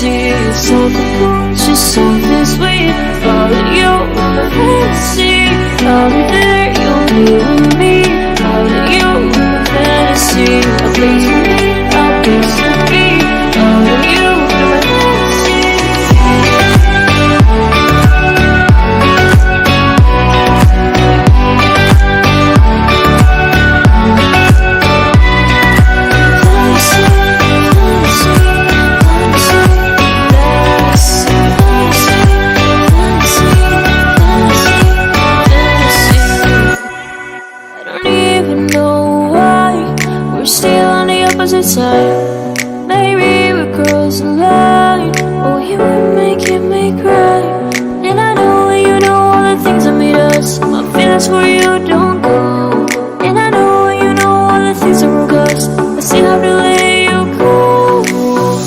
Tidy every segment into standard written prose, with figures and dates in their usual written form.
fantasy, something cool, just something sweet. Follow you in my fantasy, I'll be there, you'll be with me. Follow you in my fantasy, a place for me, a place to be. Follow you in my fantasy. Side. Maybe we cross the line. Oh, you would make me cry. And I know you know all the things that made us. My feelings for you don't go. And I know you know all the things that broke us. I still have to let you go.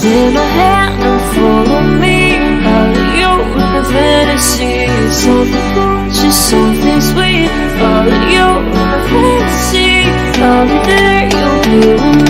Take my hand and follow me. Follow you in a fantasy, something cool, just something sweet. Follow you in a fantasy, I'll be there, you'll be with me.